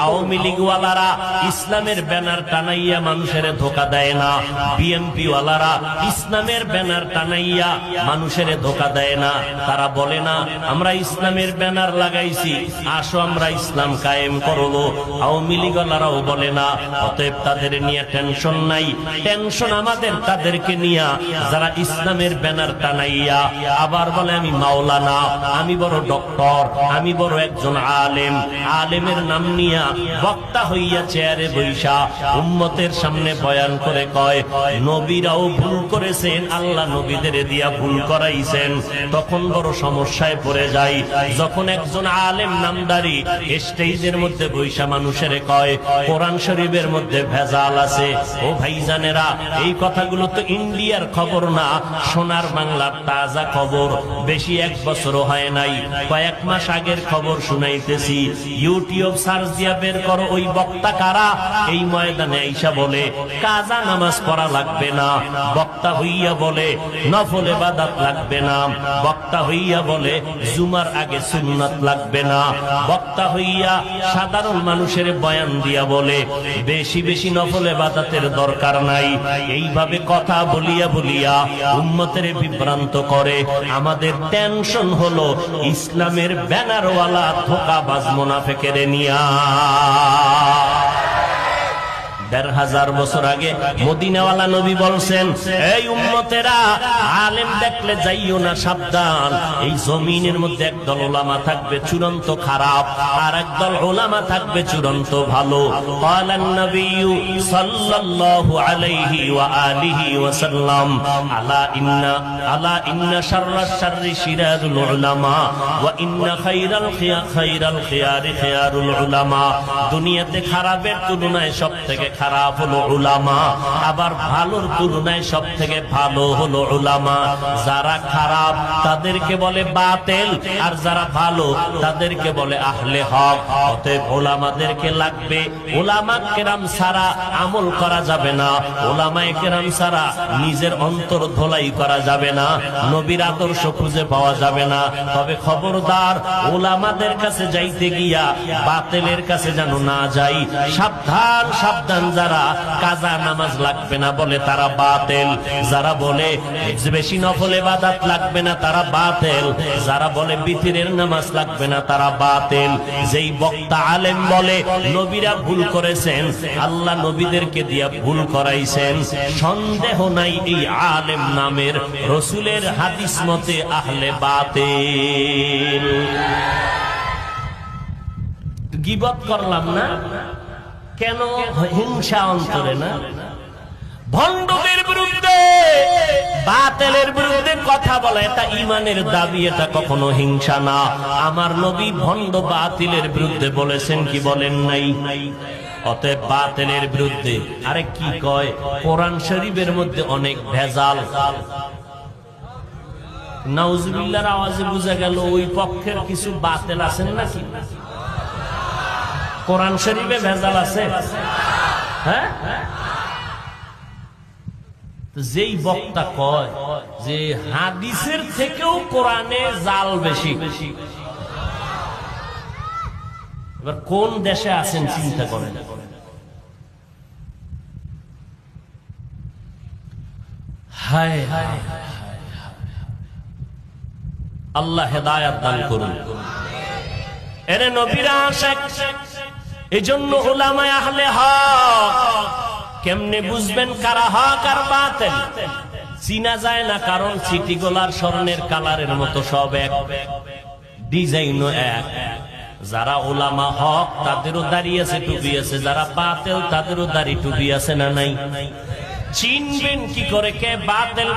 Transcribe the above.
আওয়ামী লীগওয়ালারা ইসলামের ব্যানার টানাইয়া মানুষের ধোঁকা দেয় না, বিএনপি ওয়ালারা ইসলামের ব্যানার টানাইয়া মানুষের ধোঁকা দেয় না। তারা বলে না আমরা ইসলামের ব্যানার লাগাইছি, আসো আমরা ইসলাম কায়েম করবো। আওয়ামী লীগওয়ালারাও বলে না। অতএব তাদের নিয়ে টেনশন নাই, টেনশন আমাদের তাদেরকে নিয়া যারা ইসলামের ব্যানার টানাইয়া আবার বলে আমি মাওলানা, আমি বড় ডক্টর, আমি বড় একজন আলেম, আলেমের নাম নিয়া বক্তা হইয়া চেয়ারে বৈশা উম্মতের সামনে বয়ান করে কয় নবীরাও ভুল করেছেন, আল্লাহ নবীদের দিয়া ভুল করাইছেন। তখন বড় সমস্যায় পড়ে যায় যখন একজন আলেম নামদারি স্টেজের মধ্যে বৈশা মানুষের কয় কোরআন শরীফের মধ্যে ভেজাল আছে। ও ভাইজানেরা, এই কথাগুলো তো ইন্ডিয়ার খবর না, সোনার বাংলার তাজা খবর। বেশি এক বছরও হয় নাই, কয়েক মাস আগের খবর শুনাইতেছি। ইউটিউব সার্চ দিয়া বের করো ওই বক্তা কারা। এই ময়দানে আইসা বলে কাজা নামাজ পড়া লাগবে না, বক্তা হইয়া বলে নফল ইবাদত লাগবে না, বক্তা হইয়া বলে জুমার আগে সুন্নাত লাগবে না, বক্তা হইয়া সাধারণ মানুষের বয়ান দিয়া বলে বেশি বেশি নফল ইবাদতের দরকার নাই। এইভাবে কথা বলিয়া বলিয়া উম্মতের বিভ্রান্ত করে। আমাদের টেনশন হলো ইসলামের ব্যানারওয়ালা ধোঁকাবাজ মুনাফিকের নিয়া। ১৫০০ বছর আগে মদিনাওয়ালা নবী বলছেন এই উম্মতেরা আলেম দেখলে যাইও না, সাবধান। এই জমিনের মধ্যে একদল উলামা থাকবে চূড়ান্ত খারাপ, আর একদল উলামা থাকবে চূড়ান্ত ভালো। ক্বালান নবী সাল্লাল্লাহু আলাইহি ওয়া আলিহি ওয়াসাল্লাম আলা ইন্না শাররাশ শাররি শিরারুল উলামা ওয়া ইন্না খায়রাল খিয়ারি খিয়ারুল উলামা। দুনিয়াতে খারাপের তুলনায় সবথেকে খারাপ হলো উলামা, আবার ভালোর তুলনায় সব থেকে ভালো হলো উলামা। যারা খারাপ তাদেরকে বলে বাতিল, আর যারা ভালো তাদেরকে বলে আহলে হক। অতএব উলামাদেরকে লাগবে। উলামা কেরাম ছাড়া আমল করা যাবে না, উলামায়ে কেরাম ছাড়া নিজের অন্তর ধোলাই করা যাবে না, নবীর আদর্শ খুঁজে পাওয়া যাবে না। তবে খবরদার উলামাদের কাছে যাইতে গিয়া বাতিলের কাছে যেন না যাই। সাবধান সাবধান, যারা কাজা নামাজ লাগবে না বলে তারা বাতিল, যারা বলে বেশি নফল ইবাদত লাগবে না তারা বাতিল, যারা বলে বিতরের নামাজ লাগবে না তারা বাতিল। যেই বক্তা আলেম বলে নবীরা ভুল করেছেন, আল্লাহ নবীদেরকে দিয়া ভুল করাইছেন, সন্দেহ নাই এই আলেম নামের রাসূলের হাদিস মতে আহলে বাতিল। গীবত করলাম না কেন? হিংসা অন্তরে না? ভণ্ডদের বিরুদ্ধে বাতিলের বিরুদ্ধে কথা বলা এটা ঈমানের দাবি, এটা কখনো হিংসা না। আমার নবী ভণ্ড বাতিলের বিরুদ্ধে বলেছেন কি বলেন নাই? অতএব বাতিলের বিরুদ্ধে। আরে কি কয়, কোরআন শরীফের মধ্যে অনেক ভেজাল। নাউজুবিল্লাহর আওয়াজে বোঝা গেল ওই পক্ষের কিছু বাতিল আছেন নাকি? কোরআন শরীফে ভেজাল আছে? হ্যাঁ, যেই বক্তা কয় যে হাদিসের থেকেও কোরআনে জাল বেশি, এবার কোন দেশে আছেন চিন্তা করেন। হায় হায়, আল্লাহ হেদায়েত দান করুন। এরে নবীরা আশিক, এজন্য উলামায়ে আহলে হক কেমনে বুঝবেন কারা হক আর বাতিল? চিনা যায় না, কারণ চিঠিগুলার স্বর্ণের কালারের মতো সব এক, ডিজাইনও এক। যারা উলামা হক তাদেরও দাড়ি আছে, টুপি আছে, যারা বাতিল তাদেরও দাড়ি টুপি আছে না নাই? চিনবেন কি করে কে বাতিল?